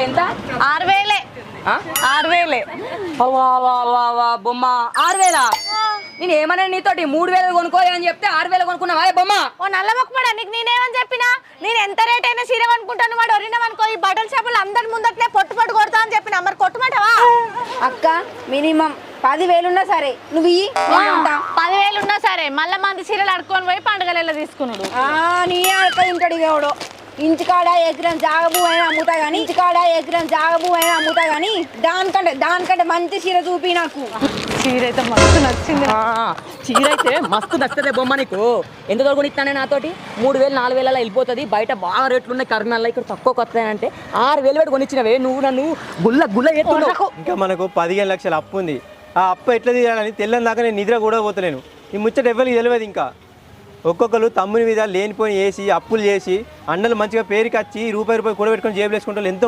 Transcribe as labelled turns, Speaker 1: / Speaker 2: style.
Speaker 1: ఎంత
Speaker 2: 6000 6000
Speaker 1: బొమ్మ 6000. నేను ఏమన్నా నీతోటి 3000 కొనుక్కోలే అని చెప్తే 6000 కొనుక్కున్నావా బొమ్మ?
Speaker 2: ఓ నల్ల మొక్కపడా నీకు నేనేమని చెప్పినా? నేను ఎంత రేట్ అయినా చీర కొనుక్కుంటాను వాడు ఒరినామనుకో ఈ బట్టల షాపులు అందరి ముందట్నే పొట్టు కొడతా అని చెప్పిన. మరి కొట్టుమంటావా?
Speaker 3: అక్క మినిమం 10,000 ఉన్నా సరే నువ్వు
Speaker 2: 10,000 ఉన్నా సరే మళ్ళీ మంది చీరలు అడుక్కొని పోయి పండుగలలో తీసుకున్నాడు.
Speaker 3: నీ అక్క ఇంటడి ఎవడో ఇంటికాడ ఎకరం జాగబు అయినా అమ్ముతా గానీ దానికంటే మంచి చీర చూపి నాకు.
Speaker 2: చీర అయితే మస్తు నచ్చింది.
Speaker 1: చీర అయితే మస్తు నచ్చదే బొమ్మ నీకు. ఎంత దొరకు కొనిస్తానే నాతోటి 3000 4000 వెళ్ళిపోతుంది. బయట బాగా రేట్లు ఉన్నాయి కర్నూలు, ఇక్కడ తక్కువ వస్తాయంటే 6000 పెట్టి కొనిచ్చినవే. నువ్వు నన్ను గుల్ల ఎత్తున్నావు.
Speaker 4: ఇంకా మనకు 15 లక్షల అప్పు ఉంది. ఆ అప్పు ఎట్లా తీయాలని తెల్లని దాకా నేను నిద్ర కూడా పోతలేను. ఈ ముచ్చట ఎవరికి తెలియదు. ఇంకా ఒక్కొక్కరు తమ్ముని మీద లేనిపోయి వేసి అప్పులు చేసి అన్నలు మంచిగా పేరుకి వచ్చి రూపాయి కూడబెట్టుకొని జేబులు వేసుకుంటారు. ఎంతో